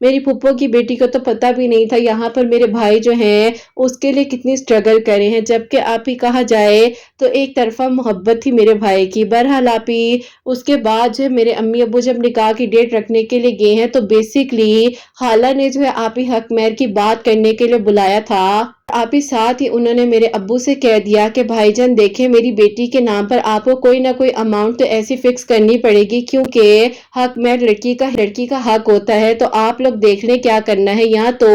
میری پھپھو کی بیٹی کو تو پتہ بھی نہیں تھا یہاں پر میرے بھائی جو ہیں اس کے لیے کتنی سٹرگل کرے ہیں، جبکہ آپ ہی کہا جائے تو ایک طرفہ محبت تھی میرے بھائی کی۔ بہرحال آپ ہی اس کے بعد جو ہے میرے امی ابو جب نکاح کی ڈیٹ رکھنے کے لیے گئے ہیں تو بیسکلی خالہ نے جو ہے آپ ہی حق مہر کی بات کرنے کے لیے بلایا تھا۔ آپ ہی ساتھ ہی انہوں نے میرے ابو سے کہہ دیا کہ بھائی جان دیکھیں میری بیٹی کے نام پر آپ کو کوئی نہ کوئی اماؤنٹ تو ایسی فکس کرنی پڑے گی، کیونکہ حق مہر لڑکی کا حق ہوتا ہے، تو آپ لوگ دیکھ لیں کیا کرنا ہے، یہاں تو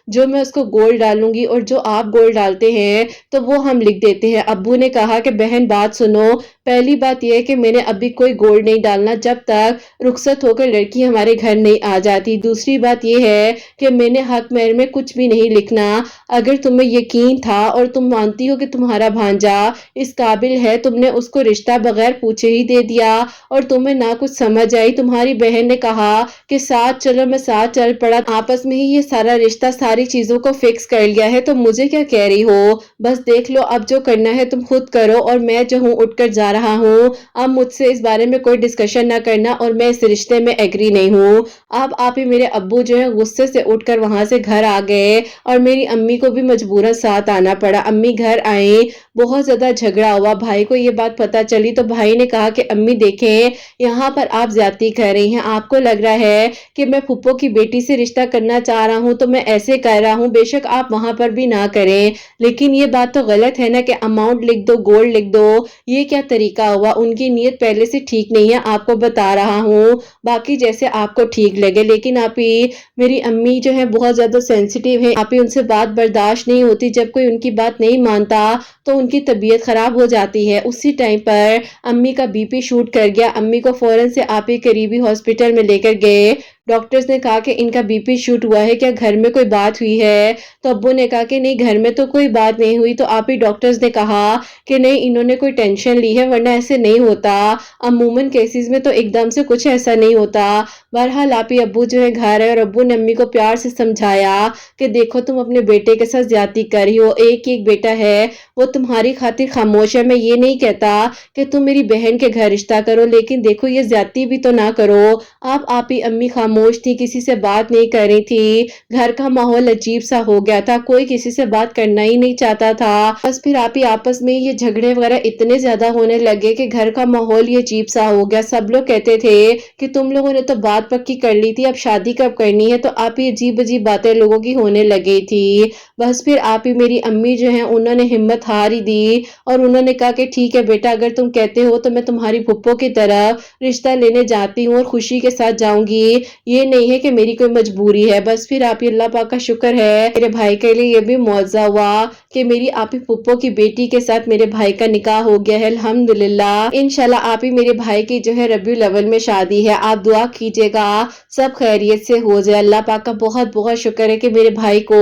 جو میں اس کو گولڈ ڈالوں گی اور جو آپ گولڈ ڈالتے ہیں تو وہ ہم لکھ دیتے ہیں۔ ابو نے کہا کہ بہن بات سنو، پہلی بات یہ ہے کہ میں نے ابھی کوئی گولڈ نہیں ڈالنا جب تک رخصت ہو کر لڑکی ہمارے گھر نہیں آ جاتی۔ دوسری بات یہ ہے کہ میں نے حق مہر میں کچھ بھی نہیں لکھنا، اگر تمہیں یقین تھا اور تم مانتی ہو کہ تمہارا بھانجا اس قابل ہے، تم نے اس کو رشتہ بغیر پوچھے ہی دے دیا اور تمہیں نہ کچھ سمجھ آئی۔ تمہاری بہن نے کہا کہ ساتھ چلو، میں ساتھ چل پڑا، آپس میں ہی یہ سارا رشتہ ساری چیزوں کو فکس کر لیا ہے، تو مجھے کیا کہہ رہی ہو؟ بس دیکھ لو، اب جو کرنا ہے تم خود کرو اور میں جو ہوں اٹھ کر جا رہا ہوں، اب مجھ سے اس بارے میں کوئی ڈسکشن نہ کرنا اور میں اس رشتے میں ایگری نہیں ہوں۔ اب آپ ہی میرے ابو جو ہے غصے سے اٹھ کر وہاں سے گھر آ گئے اور میری امی کو بھی مجبوراً ساتھ آنا پڑا۔ امی گھر آئیں، بہت زیادہ جھگڑا ہوا، بھائی کو یہ بات پتہ چلی تو بھائی نے کہا کہ امی دیکھیں یہاں پر آپ زیادتی کر رہی ہیں، آپ کو لگ رہا ہے کہ میں پھپھو کی بیٹی سے رشتہ کرنا چاہ رہا ہوں تو میں ایسے کر رہا ہوں، بے شک آپ وہاں پر بھی نہ کریں، لیکن یہ بات تو غلط ہے نا کہ اماؤنٹ لکھ دو، گولڈ لکھ دو، یہ کیا طریقہ ہوا؟ ان کی نیت پہلے سے ٹھیک نہیں ہے، آپ کو بتا رہا ہوں، باقی جیسے آپ کو ٹھیک لگے۔ لیکن آپ ہی میری امی جو ہے بہت زیادہ سینسیٹیو ہے، آپ ہی ان سے بات برداشت نہیں ہوتی، جب کوئی ان کی بات نہیں مانتا تو ان کی طبیعت خراب ہو جاتی ہے۔ اسی ٹائم پر امی کا بی پی شوٹ کر گیا، امی کو فوراً سے آپ ہی قریبی ہاسپٹل میں لے کر گئے۔ ڈاکٹرز نے کہا کہ ان کا بی پی شوٹ ہوا ہے، کیا گھر میں کوئی بات ہوئی ہے؟ تو ابو نے کہا کہ نہیں گھر میں تو کوئی بات نہیں ہوئی، تو آپ ہی ڈاکٹرز نے کہا کہ نہیں انہوں نے کوئی ٹینشن لی ہے ورنہ ایسے نہیں ہوتا، عموماً کیسز میں تو ایک دم سے کچھ ایسا نہیں ہوتا۔ بہرحال آپ ہی ابو جو ہے گھر آئے اور ابو نے امی کو پیار سے سمجھایا کہ دیکھو تم اپنے بیٹے کے ساتھ زیادتی کر رہی ہو، ایک ایک بیٹا ہے وہ تمہاری خاطر خاموش ہے، میں یہ نہیں کہتا کہ تم میری بہن کے گھر رشتہ کرو، لیکن دیکھو یہ زیادتی بھی تو نہ کرو۔ آپ ہی امی خاموش تھی، کسی سے بات نہیں کر رہی تھی، گھر کا ماحول عجیب سا ہو گیا تھا، کوئی کسی سے بات کرنا ہی نہیں چاہتا تھا۔ بس پھر آپ ہی آپس میں یہ جھگڑے وغیرہ اتنے زیادہ ہونے لگے کہ گھر کا ماحول یہ عجیب سا ہو گیا، سب لوگ کہتے تھے کہ تم لوگوں نے تو بات پکی کر لی تھی، اب شادی کب کرنی ہے؟ تو آپ ہی عجیب عجیب باتیں لوگوں کی ہونے لگی تھی۔ بس پھر آپ ہی میری امی جو ہیں انہوں نے ہمت ہار ہی دی اور انہوں نے کہا کہ ٹھیک ہے بیٹا، اگر تم کہتے ہو تو میں تمہاری پھپھو کی طرف رشتہ لینے جاتی ہوں اور خوشی کے ساتھ جاؤں گی، یہ نہیں ہے کہ میری کوئی مجبوری ہے۔ بس پھر آپ ہی اللہ پاک کا شکر ہے میرے بھائی کے لیے یہ بھی معجزہ ہوا کہ میری آپ ہی پھپھو کی بیٹی کے ساتھ میرے بھائی کا نکاح ہو گیا ہے، الحمدللہ۔ انشاءاللہ آپ ہی میرے بھائی کی جو ہے ربیع الاول میں شادی ہے، آپ دعا کیجئے گا سب خیریت سے ہو جائے۔ اللہ پاک کا بہت بہت شکر ہے کہ میرے بھائی کو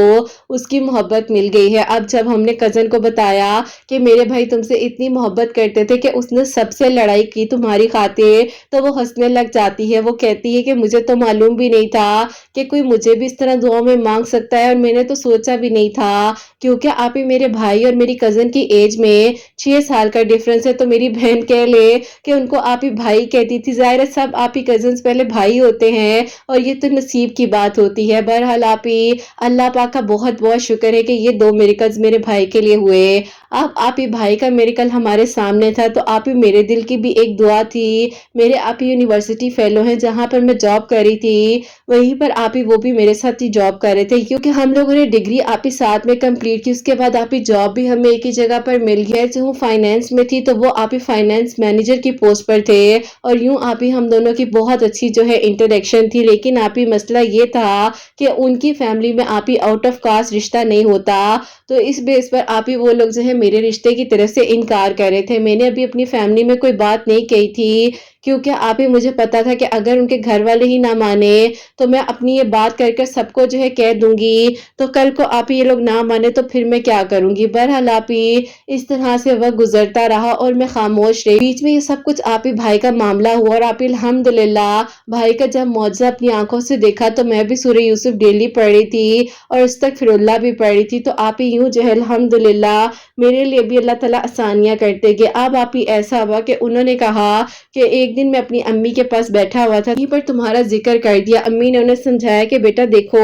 اس کی محبت مل گئی ہے۔ اب جب ہم نے کزن کو بتایا کہ میرے بھائی تم سے اتنی محبت کرتے تھے کہ اس نے سب سے لڑائی کی تمہاری خاطر، تو وہ ہنسنے لگ جاتی ہے، وہ کہتی ہے کہ مجھے تو معلوم بھی نہیں تھا کہ کوئی مجھے بھی اس طرح دعاؤں میں مانگ سکتا ہے، اور میں نے تو سوچا بھی نہیں تھا، کیونکہ آپ ہی میرے بھائی اور میری کزن کی ایج میں 6 سال کا ڈیفرنس ہے، تو میری بہن کہہ لے کہ ان کو آپ ہی بھائی کہتی تھی، ظاہر ہے سب آپ ہی کزنز پہلے بھائی ہوتے ہیں اور یہ تو نصیب کی بات ہوتی ہے۔ بہرحال آپ ہی اللہ پاک کا بہت بہت شکر ہے کہ یہ 2 میریکلز میرے بھائی کے لیے ہوئے۔ اب آپ ہی بھائی کا میریکل ہمارے سامنے تھا تو آپ ہی میرے دل کی بھی ایک دعا تھی، میرے آپ ہی یونیورسٹی فیلو ہیں جہاں پر میں جاب کر رہی تھی، وہیں پر آپ ہی وہ بھی میرے ساتھ ہی جاب کر رہے تھے، کیونکہ ہم لوگوں نے ڈگری آپ ہی ساتھ میں کمپلیٹ کی، اس کے بعد آپ ہی جاب بھی ہمیں ایک ہی جگہ پر مل گیا۔ جو ہوں فائنینس میں تھی تو وہ آپ ہی فائنینس مینیجر کی پوسٹ پر تھے، اور یوں آپ ہی ہم دونوں کی بہت اچھی جو ہے انٹریکشن تھی، لیکن آپ ہی مسئلہ یہ تھا کہ ان کی فیملی میں آپ ہی آؤٹ آف کاسٹ رشتہ نہیں ہوتا، تو اس بیس پر آپ ہی وہ لوگ جو ہے میرے رشتے کی طرف سے انکار کر رہے تھے۔ میں نے ابھی اپنی فیملی میں کوئی بات نہیں کہی تھی، کیونکہ آپ ہی مجھے پتا تھا کہ اگر ان کے گھر والے ہی نہ مانے تو میں اپنی یہ بات کر کے سب کو جو ہے کہہ دوں گی، تو کل کو آپ ہی یہ لوگ نہ مانے تو پھر میں کیا کروں گی۔ بہرحال آپ ہی اس طرح سے وقت گزرتا رہا اور میں خاموش رہی، بیچ میں یہ سب کچھ آپ ہی بھائی کا معاملہ ہوا، اور آپ ہی الحمدللہ بھائی کا جب معجزہ اپنی آنکھوں سے دیکھا تو میں بھی سورہ یوسف ڈیلی پڑھ رہی تھی اور استغفراللہ بھی پڑھ رہی تھی، تو آپ ہی یوں جو ہے الحمدللہ میرے لیے بھی اللہ تعالیٰ آسانیاں کرتے گئے۔ اب آپ ہی ایسا ہوا کہ انہوں نے کہا کہ ایک ایک دن میں اپنی امی کے پاس بیٹھا ہوا تھا، وہیں پر تمہارا ذکر کر دیا۔ امی نے انہیں سمجھایا کہ بیٹا دیکھو،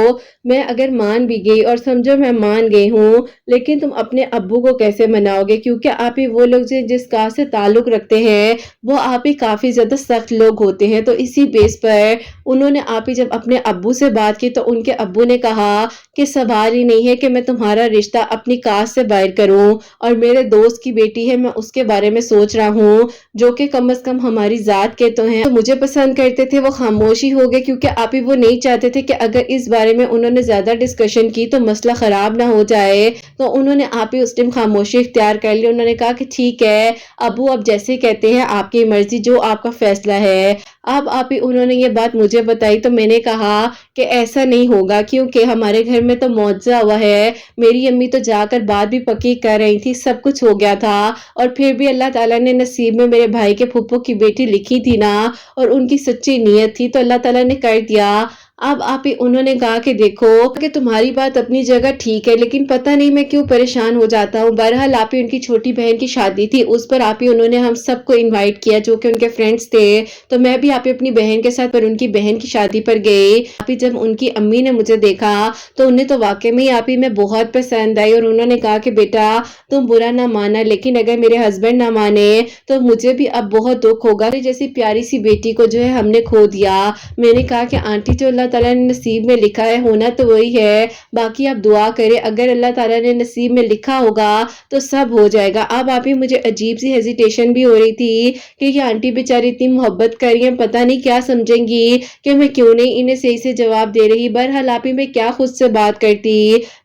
میں اگر مان بھی گئی اور سمجھو میں مان گئی ہوں، لیکن تم اپنے ابو کو کیسے مناؤ گے؟ کیونکہ آپ ہی وہ لوگ جس کاسٹ سے تعلق رکھتے ہیں وہ آپ ہی کافی زیادہ سخت لوگ ہوتے ہیں۔ تو اسی بیس پر انہوں نے آپ ہی جب اپنے ابو سے بات کی تو ان کے ابو نے کہا کہ سوال ہی نہیں ہے کہ میں تمہارا رشتہ اپنی کاسٹ سے باہر کروں، اور میرے دوست کی بیٹی ہے، میں اس کے بارے میں سوچ رہا ہوں جو کہ کم از کم ہماری ذات کے تو ہیں، تو مجھے پسند کرتے تھے۔ وہ خاموشی ہو گئے کیونکہ آپ ہی وہ نہیں چاہتے تھے کہ اگر اس بارے میں انہوں نے زیادہ ڈسکشن کی تو مسئلہ خراب نہ ہو جائے، تو انہوں نے آپ ہی اس ٹائم خاموشی اختیار کر لی۔ انہوں نے کہا کہ ٹھیک ہے ابو، اب جیسے کہتے ہیں آپ کی مرضی، جو آپ کا فیصلہ ہے۔ اب آپ ہی انہوں نے یہ بات مجھے بتائی تو میں نے کہا کہ ایسا نہیں ہوگا، کیونکہ ہمارے گھر میں تو معجزہ ہوا ہے، میری امی تو جا کر بات بھی پکی کر رہی تھی، سب کچھ ہو گیا تھا، اور پھر بھی اللہ تعالیٰ نے نصیب میں میرے بھائی کے پھپھو کی بیٹی لکھی تھی نا، اور ان کی سچی نیت تھی تو اللہ تعالیٰ نے کر دیا۔ اب آپ ہی انہوں نے کہا کہ دیکھو کہ تمہاری بات اپنی جگہ ٹھیک ہے، لیکن پتہ نہیں میں کیوں پریشان ہو جاتا ہوں۔ بہرحال آپ ہی ان کی چھوٹی بہن کی شادی تھی، اس پر آپ ہی انہوں نے ہم سب کو انوائٹ کیا جو کہ ان کے فرینڈز تھے، تو میں بھی آپ ہی اپنی بہن کے ساتھ پر ان کی بہن کی شادی پر گئی۔ آپ ہی جب ان کی امی نے مجھے دیکھا تو انہیں تو واقعی میں آپ ہی میں بہت پسند آئی، اور انہوں نے کہا کہ بیٹا تم برا نہ مانا، لیکن اگر میرے ہسبینڈ نہ مانے تو مجھے بھی اب بہت دکھ ہوگا، جیسی پیاری سی بیٹی کو جو ہے ہم نے کھو دیا۔ میں نے کہا کہ آنٹی جو اللہ تعالیٰ نے نصیب میں لکھا ہے ہونا تو وہی ہے، باقی آپ دعا کریں، اگر اللہ تعالیٰ نے نصیب میں لکھا ہوگا تو سب ہو جائے گا۔ اب آپ ہی مجھے عجیب سی ہیزیٹیشن بھی ہو رہی تھی کہ یہ آنٹی بیچاری اتنی محبت کر رہی ہیں، پتہ نہیں کیا سمجھیں گی کہ میں کیوں نہیں انہیں صحیح سے جواب دے رہی۔ بہرحال آپ ہی میں کیا خود سے بات کرتی،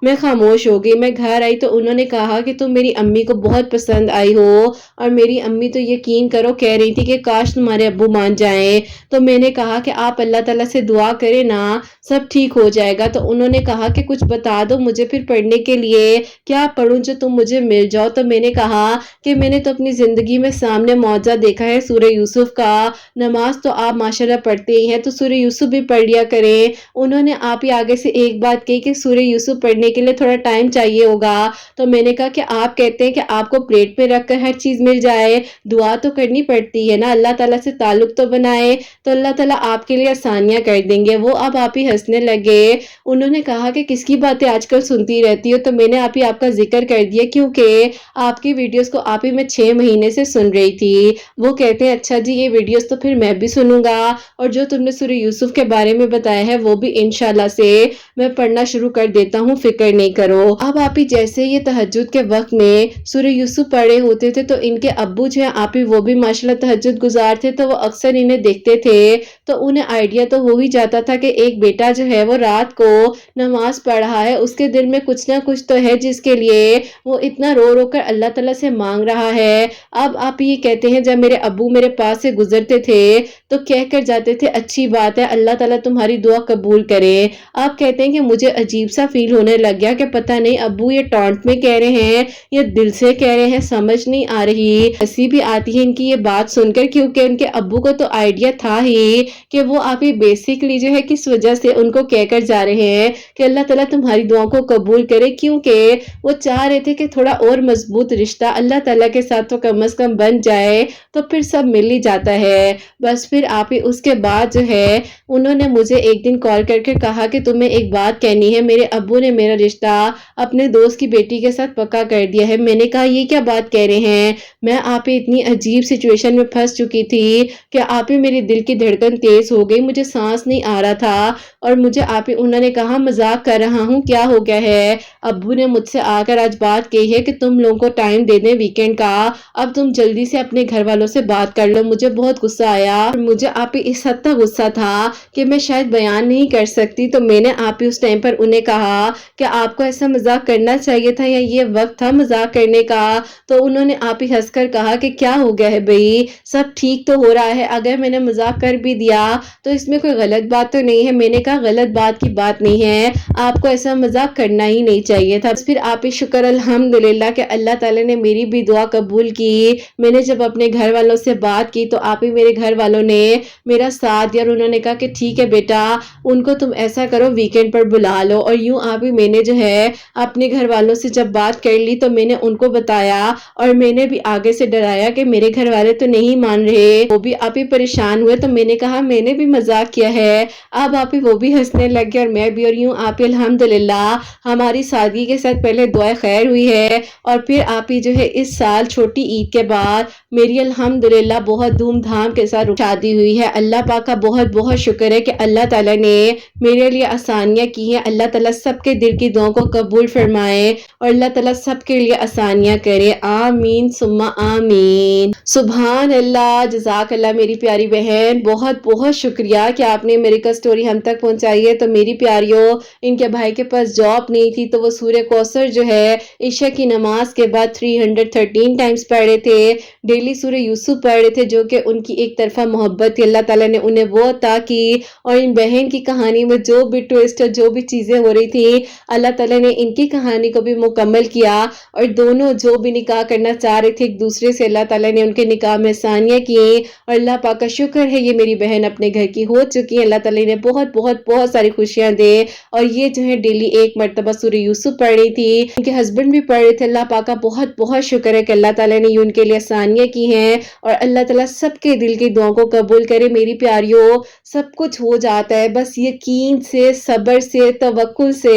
میں خاموش ہو گئی۔ میں گھر آئی تو انہوں نے کہا کہ تم میری امی کو بہت پسند آئی ہو، اور میری امی تو یقین کرو کہہ رہی تھی کہ کاش تمہارے ابو مان جائیں، تو میں نے کہا کہ آپ اللہ تعالیٰ سے دعا کریں نا، سب ٹھیک ہو جائے گا۔ تو انہوں نے کہا کہ کچھ بتا دو مجھے پھر پڑھنے کے لیے، کیا پڑھوں جو تم مجھے مل جاؤ؟ تو میں نے کہا کہ میں نے تو اپنی زندگی میں سامنے معجزہ دیکھا ہے سورہ یوسف کا، نماز تو آپ ماشاءاللہ پڑھتے ہی ہیں تو سورہ یوسف بھی پڑھ لیا کریں۔ انہوں نے آپ ہی آگے سے ایک بات کہی کہ سورہ یوسف پڑھنے کے لیے تھوڑا ٹائم چاہیے ہوگا، تو میں نے کہا کہ آپ کہتے ہیں کہ آپ کو پلیٹ پہ رکھ کر ہر چیز مل جائے، دعا تو کرنی پڑتی ہے نا، اللہ تعالیٰ سے تعلق تو بنائے، تو اللہ تعالیٰ آپ کے لیے آسانیاں کر دیں گے۔ وہ اب آپ ہی ہنسنے لگے۔ انہوں نے کہا کہ کس کی باتیں آج کل سنتی رہتی ہو؟ تو میں نے آپ ہی آپ کا ذکر کر دیا، کیونکہ آپ کی ویڈیوز کو آپ ہی میں 6 مہینے سے سن رہی تھی۔ وہ کہتے ہیں اچھا جی یہ ویڈیوز تو پھر میں بھی سنوں گا، اور جو تم نے سورہ یوسف کے بارے میں بتایا ہے وہ بھی انشاءاللہ سے میں پڑھنا شروع کر دیتا ہوں، فکر نہیں کرو۔ اب آپ ہی جیسے یہ تہجد کے وقت میں سورہ یوسف پڑھے ہوتے تھے تو ان کے ابو جو ہیں آپ ہی وہ بھی ماشاءاللہ تہجد گزار تھے، تو وہ اکثر انہیں دیکھتے تھے تو انہیں آئیڈیا تو ہو ہی جاتا تھا کہ ایک بیٹا جو ہے وہ رات کو نماز پڑھ رہا ہے، اس کے دل میں کچھ نہ کچھ تو ہے جس کے لیے وہ اتنا رو رو کر اللہ تعالیٰ سے مانگ رہا ہے۔ اب آپ یہ کہتے ہیں جب میرے ابو میرے پاس سے گزرتے تھے تو کہہ کر جاتے تھے اچھی بات ہے، اللہ تعالیٰ تمہاری دعا قبول کرے۔ آپ کہتے ہیں کہ مجھے عجیب سا فیل ہونے لگ گیا کہ پتہ نہیں ابو یہ ٹانٹ میں کہہ رہے ہیں یا دل سے کہہ رہے ہیں، سمجھ نہیں آ رہی۔ ہنسی بھی آتی ہے ان کی یہ بات سن کر، کیونکہ ان کے ابو کو تو آئیڈیا تھا ہی کہ وہ آپ ہی بیسکلی جو ہے کس وجہ سے ان کو کہہ کر جا رہے ہیں کہ اللہ تعالیٰ تمہاری دعاؤں کو قبول کرے، کیونکہ وہ چاہ رہے تھے کہ تھوڑا اور مضبوط رشتہ اللہ تعالیٰ کے ساتھ تو کم از کم بن جائے، تو پھر سب مل ہی جاتا ہے۔ بس پھر آپ ہی اس کے بعد جو ہے انہوں نے مجھے ایک دن کال کر کے کہا کہ تمہیں ایک بات کہنی ہے، میرے ابو نے میرا رشتہ اپنے دوست کی بیٹی کے ساتھ پکا کر دیا ہے۔ میں نے کہا یہ کیا بات کہہ رہے ہیں؟ میں آپ ہی اتنی عجیب سچویشن میں پھنس چکی تھی کہ آپ ہی میری دل کی دھڑکن تیز ہو گئی، مجھے سانس نہیں آ رہا تھا، اور مجھے آپ ہی انہوں نے کہا مذاق کر رہا ہوں، کیا ہو گیا ہے؟ ابو نے مجھ سے آ کر آج بات کہی ہے کہ تم لوگوں کو ٹائم دے دیں ویکنڈ کا، اب تم جلدی سے اپنے گھر والوں سے بات کر لو۔ مجھے بہت غصہ آیا، اور مجھے آپ ہی اس حد تک غصہ تھا کہ میں شاید بیان نہیں کر سکتی، تو میں نے آپ ہی اس ٹائم پر انہیں کہا کہ آپ کو ایسا مذاق کرنا چاہیے تھا، یا یہ وقت تھا مذاق کرنے کا؟ تو انہوں نے آپ ہی ہنس کر کہا کہ کیا ہو گیا ہے بھئی، سب ٹھیک تو ہو رہا ہے، اگر میں نے مذاق کر بھی دیا تو اس میں کوئی غلط بات تو نہیں ہے۔ میں نے کہا کہا غلط بات کی بات نہیں ہے، آپ کو ایسا مذاق کرنا ہی نہیں چاہیے تھا۔ پھر آپ ہی شکر الحمدللہ کہ اللہ تعالیٰ نے میری بھی دعا قبول کی۔ میں نے جب اپنے گھر والوں سے بات کی تو آپ ہی میرے گھر والوں نے میرا ساتھ دیا اور انہوں نے کہا کہ ٹھیک ہے بیٹا، ان کو تم ایسا کرو ویکینڈ پر بلا لو۔ اور یوں آپ ہی میں نے جو ہے اپنے گھر والوں سے جب بات کر لی تو میں نے ان کو بتایا اور میں نے بھی آگے سے ڈرایا کہ میرے گھر والے تو نہیں مان رہے، وہ بھی آپ ہی پریشان ہوئے، تو میں نے کہا میں نے بھی مذاق کیا ہے۔ اب آپ ہی وہ بھی ہنسنے لگ گئے اور میں بھی، اور یوں آپ ہی الحمدللہ ہماری سادگی کے ساتھ پہلے دعا خیر ہوئی ہے اور پھر آپ ہی جو ہے اس سال چھوٹی عید کے بعد میری الحمدللہ بہت دھوم دھام کے ساتھ شادی ہوئی ہے۔ اللہ پاک کا بہت بہت شکر ہے کہ اللہ تعالیٰ نے میرے لیے آسانیاں کی ہیں۔ اللہ تعالیٰ سب کے دل کی دعاؤں کو قبول فرمائے اور اللہ تعالیٰ سب کے لیے آسانیاں کرے، آمین ثم آمین۔ سبحان اللہ، جزاک اللہ میری پیاری بہن، بہت بہت شکریہ کہ آپ نے میریکل سٹوری ہم تک پہنچائی ہے۔ تو میری پیاریوں، ان کے بھائی کے پاس جاب نہیں تھی تو وہ سورہ کوثر جو ہے عشاء کی نماز کے بعد 313 ٹائمز پڑھ رہے تھے، ڈیلی سورہ یوسف پڑھ رہے تھے، جو کہ ان کی ایک طرفہ محبت تھی۔ اللہ تعالیٰ نے انہیں وہ عطا کی اور ان بہن کی کہانی میں جو بھی ٹویسٹ اور جو بھی چیزیں ہو رہی تھی اللہ تعالیٰ نے ان کی کہانی کو بھی مکمل کیا اور دونوں جو بھی نکاح کرنا چاہ رہے تھے ایک دوسرے سے اللہ تعالیٰ نے ان کے نکاح میں آسانیاں کی اور اللہ پاک کا شکر ہے یہ میری بہن اپنے گھر کی ہو چکی ہے۔ اللہ تعالیٰ نے بہت بہت بہت ساری خوشیاں دے اور یہ جو ہے ڈیلی ایک مرتبہ سورہ یوسف پڑھ رہی تھی، ان کے ہسبینڈ بھی پڑھ رہے تھے۔ اللہ پاک کا بہت بہت شکر ہے کہ اللہ تعالیٰ نے ان کے لیے آسانیاں کی ہیں اور اللہ تعالیٰ سب کے دل کی دعاؤں کو قبول کرے۔ میری پیاریوں، سب کچھ ہو جاتا ہے، بس یقین سے، صبر سے، توکل سے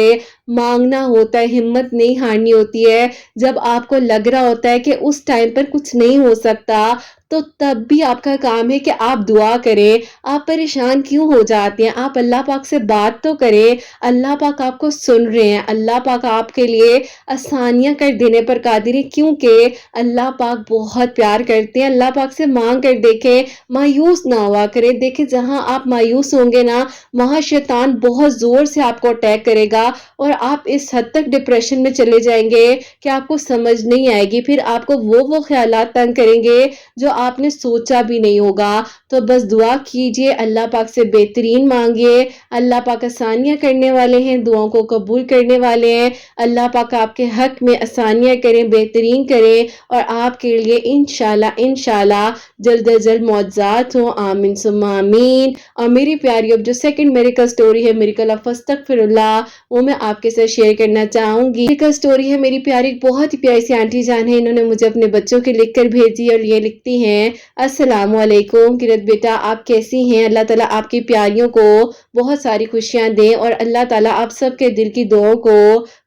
مانگنا ہوتا ہے، ہمت نہیں ہارنی ہوتی ہے۔ جب آپ کو لگ رہا ہوتا ہے کہ اس ٹائم پر کچھ نہیں ہو سکتا تو تب بھی آپ کا کام ہے کہ آپ دعا کریں۔ آپ پریشان کیوں ہو جاتے ہیں؟ آپ اللہ پاک سے بات تو کریں، اللہ پاک آپ کو سن رہے ہیں، اللہ پاک آپ کے لیے آسانیاں کر دینے پر قادر ہے، کیونکہ اللہ پاک بہت پیار کرتے ہیں۔ اللہ پاک سے مانگ کر دیکھیں، مایوس نہ ہوا کریں۔ دیکھیں جہاں آپ مایوس ہوں گے نا، وہاں شیطان بہت زور سے آپ کو اٹیک کرے گا اور آپ اس حد تک ڈپریشن میں چلے جائیں گے کہ آپ کو سمجھ نہیں آئے گی، پھر آپ کو وہ خیالات تنگ کریں گے جو آپ نے سوچا بھی نہیں ہوگا۔ تو بس دعا کیجئے، اللہ پاک سے بہترین مانگیے، اللہ پاک آسانیاں کرنے والے ہیں، دعاؤں کو قبول کرنے والے ہیں۔ اللہ پاک آپ کے حق میں آسانیاں کریں، بہترین کریں اور آپ کے لیے انشاءاللہ جلد از جلد معجزات ہوں، آمین ثم آمین۔ اور میری پیاری اب جو سیکنڈ میریکل سٹوری ہے، میریکل آف استغفر اللہ، وہ میں آپ کے ساتھ شیئر کرنا چاہوں گی۔ میریکل سٹوری ہے میری پیاری، بہت ہی پیاری سی آنٹی جان ہے، انہوں نے مجھے اپنے بچوں کے لکھ کر بھیجی اور یہ لکھتی ہیں، السلام علیکم قرت بیٹا، آپ کیسی ہیں؟ اللہ تعالیٰ آپ کی پیاریوں کو بہت ساری خوشیاں دیں اور اللہ تعالیٰ آپ سب کے دل کی دعاؤں کو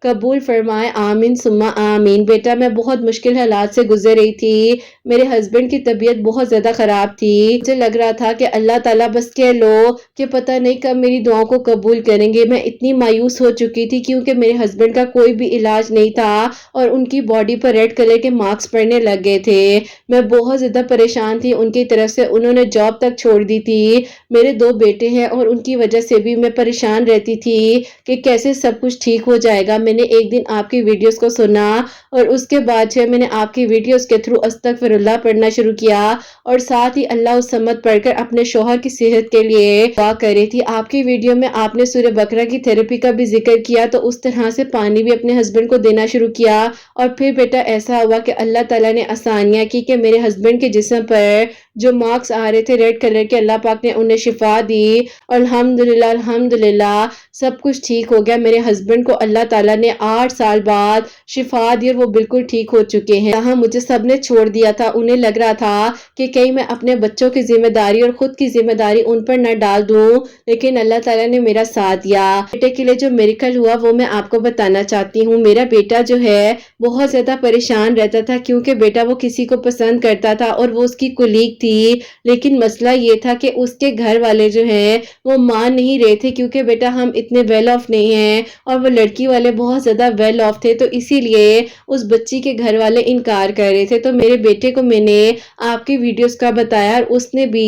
قبول فرمائے، آمین ثم آمین۔ بیٹا میں بہت مشکل حالات سے گزر رہی تھی، میرے ہسبینڈ کی طبیعت بہت زیادہ خراب تھی، مجھے لگ رہا تھا کہ اللہ تعالیٰ بس کہہ لو کہ پتہ نہیں کب میری دعاؤں کو قبول کریں گے۔ میں اتنی مایوس ہو چکی تھی کیونکہ میرے ہسبینڈ کا کوئی بھی علاج نہیں تھا اور ان کی باڈی پر ریڈ کلر کے مارکس پڑنے لگ گئے تھے۔ میں بہت زیادہ پریشان تھی، ان کی طرف سے انہوں نے جاب تک چھوڑ دی تھی۔ میرے 2 بیٹے ہیں اور ان کی وجہ سے بھی میں پریشان رہتی تھی کہ کیسے سب کچھ ٹھیک ہو جائے گا۔ میں نے ایک دن آپ کی ویڈیوز کو سنا اور اس کے بعد جو میں نے آپ کی ویڈیوز کے تھرو استغفر اللہ پڑھنا شروع کیا اور ساتھ ہی اللہ الصمد پڑھ کر اپنے شوہر کی صحت کے لیے دعا کر رہی تھی۔ آپ کی ویڈیو میں آپ نے سورہ بقرہ کی تھیراپی کا بھی ذکر کیا، تو اس طرح سے پانی بھی اپنے ہسبینڈ کو دینا شروع کیا اور پھر بیٹا ایسا ہوا کہ اللہ تعالیٰ نے آسانیاں کی کہ میرے ہسبینڈ کے جسم پر جو مارکس آ رہے تھے ریڈ کلر کے، اللہ پاک نے انہیں شفا دی اور الحمدللہ سب کچھ ٹھیک ہو گیا۔ میرے ہسبینڈ کو اللہ تعالیٰ نے 8 سال بعد شفا دی اور وہ بالکل ٹھیک ہو چکے ہیں۔ یہاں مجھے سب نے چھوڑ دیا تھا، انہیں لگ رہا تھا کہ کہیں میں اپنے بچوں کی ذمہ داری اور خود کی ذمہ داری ان پر نہ ڈال دوں، لیکن اللہ تعالیٰ نے میرا ساتھ دیا۔ بیٹے کے لیے جو میریکل ہوا وہ میں آپ کو بتانا چاہتی ہوں۔ میرا بیٹا جو ہے بہت زیادہ پریشان رہتا تھا کیونکہ بیٹا وہ کسی کو پسند کرتا تھا اور وہ اس کی کولیگ تھی، لیکن مسئلہ یہ تھا کہ اس کے گھر والے جو ہیں وہ مان نہیں رہے تھے کیونکہ بیٹا ہم اتنے ویل آف نہیں ہیں اور وہ لڑکی والے بہت زیادہ ویل آف تھے، تو اسی لیے اس بچی کے گھر والے انکار کر رہے تھے۔ تو میرے بیٹے کو میں نے آپ کی ویڈیوز کا بتایا اور اس نے بھی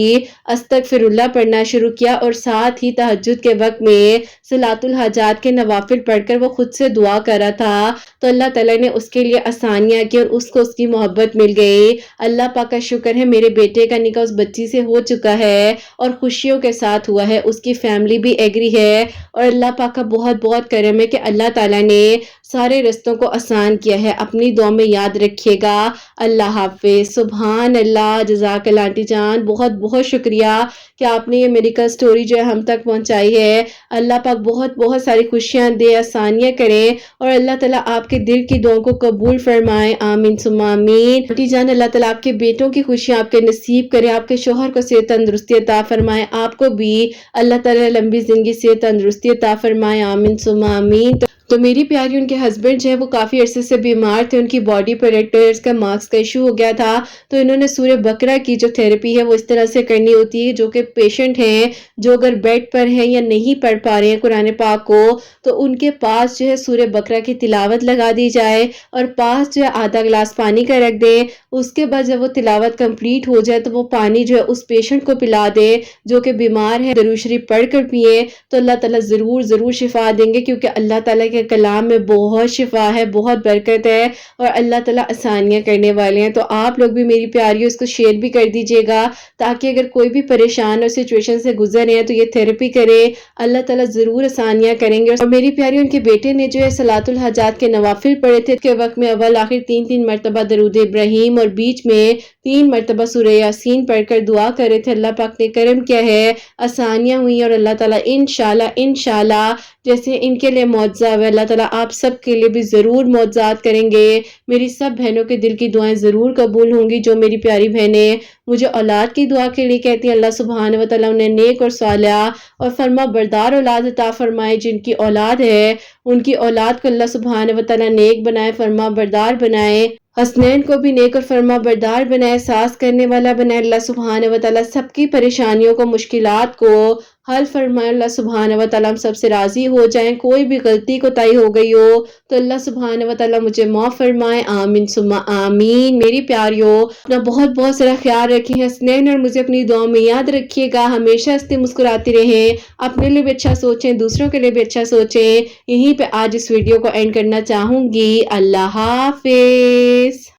استغفر اللہ پڑھنا شروع کیا اور ساتھ ہی تہجد کے وقت میں صلاۃ الحاجات کے نوافل پڑھ کر وہ خود سے دعا کر رہا تھا، تو اللہ تعالیٰ نے اس کے لیے آسانیاں کی اور اس کو اس کی محبت مل گئی۔ اللہ پاک کا شکر ہے میرے بیٹے کا نکاح اس بچی سے ہو چکا ہے اور خوشیوں کے ساتھ ہوا ہے، اس کی فیملی بھی ایگری ہے اور اللہ پاک کا بہت بہت کرم ہے کہ اللہ تعالیٰ نے سارے رستوں کو آسان کیا ہے۔ اپنی دعا میں یاد رکھیے گا۔ اللہ حافظ۔ سبحان اللہ، جزاک اللہ آنٹی جان، بہت بہت شکریہ کہ آپ نے یہ میڈیکل سٹوری جو ہے ہم تک پہنچائی ہے۔ اللہ پاک بہت بہت ساری خوشیاں دے، آسانیاں کریں اور اللہ تعالیٰ آپ کے دل کی دعاؤں کو قبول فرمائے، آمین ثم آمین۔ آنٹی جان، اللہ تعالیٰ آپ کے بیٹوں کی خوشیاں آپ کے نصیب کرے، آپ کے شوہر کو صحت تندرستی عطا فرمائے، آپ کو بھی اللہ تعالیٰ لمبی زندگی صحت تندرستی عطا فرمائے، آمین ثم آمین۔ تو میری پیاری، ان کے ہسبینڈ جو ہے وہ کافی عرصے سے بیمار تھے، ان کی باڈی پر ریڈ کلرز کا مارکس کا ایشو ہو گیا تھا، تو انہوں نے سورہ بقرہ کی جو تھیراپی ہے وہ اس طرح سے کرنی ہوتی ہے، جو کہ پیشنٹ ہیں جو اگر بیڈ پر ہیں یا نہیں پڑھ پا رہے ہیں قرآن پاک کو، تو ان کے پاس جو ہے سورہ بقرہ کی تلاوت لگا دی جائے اور پاس جو ہے آدھا گلاس پانی کا رکھ دیں۔ اس کے بعد جب وہ تلاوت کمپلیٹ ہو جائے تو وہ پانی جو ہے اس پیشنٹ کو پلا دے جو کہ بیمار ہے، درود شریف پڑھ کر پیے تو اللہ تعالیٰ ضرور ضرور شفا دیں گے، کیونکہ اللہ تعالیٰ کے کلام میں بہت شفا ہے، بہت برکت ہے اور اللہ تعالیٰ آسانیاں کرنے والے ہیں۔ تو آپ لوگ بھی میری پیاریوں اس کو شیئر بھی کر دیجئے گا تاکہ اگر کوئی بھی پریشان اور سچویشن سے گزر رہے ہیں تو یہ تھیراپی کرے، اللہ تعالیٰ ضرور آسانیاں کریں گے۔ اور میری پیاریوں، ان کے بیٹے نے جو ہے صلاۃ الحاجات کے نوافل پڑھے تھے کے وقت میں اول آخر 3 مرتبہ درود ابراہیم اور بیچ میں 3 مرتبہ سورہ یاسین پڑھ کر دعا کرے تھے۔ اللہ پاک نے کرم کیا ہے، آسانیاں ہوئی اور اللہ تعالیٰ انشاءاللہ جیسے ان کے لیے معجزہ ہے، اللہ تعالیٰ آپ سب کے لیے بھی ضرور معجزات کریں گے۔ میری سب بہنوں کے دل کی دعائیں ضرور قبول ہوں گی۔ جو میری پیاری بہنیں مجھے اولاد کی دعا کے لیے کہتی ہیں، اللہ سبحانہ و تعالیٰ انہیں نیک اور صالحہ اور فرما بردار اولاد عطا فرمائے۔ جن کی اولاد ہے ان کی اولاد کو اللہ سبحانہ و تعالیٰ نیک بنائے، فرما بردار بنائے، حسنین کو بھی نیک اور فرما بردار بنائے، ساس کرنے والا بنائے۔ اللہ سبحانہ و تعالیٰ سب کی پریشانیوں کو، مشکلات کو حل فرمائے۔ اللہ سبحانہ و تعالیٰ ہم سب سے راضی ہو جائیں۔ کوئی بھی غلطی کوتاہی ہو گئی ہو تو اللہ سبحانہ و تعالیٰ مجھے معاف فرمائے، آمین ثم آمین۔ میری پیاریوں، اپنا بہت بہت سارا خیال رکھیں، حسنین اور مجھے اپنی دعاؤں میں یاد رکھیے گا۔ ہمیشہ ہنستے مسکراتی رہیں، اپنے لیے بھی اچھا سوچیں، دوسروں کے لیے بھی اچھا سوچیں۔ یہیں پہ آج اس ویڈیو کو اینڈ کرنا چاہوں گی۔ اللہ حافظ۔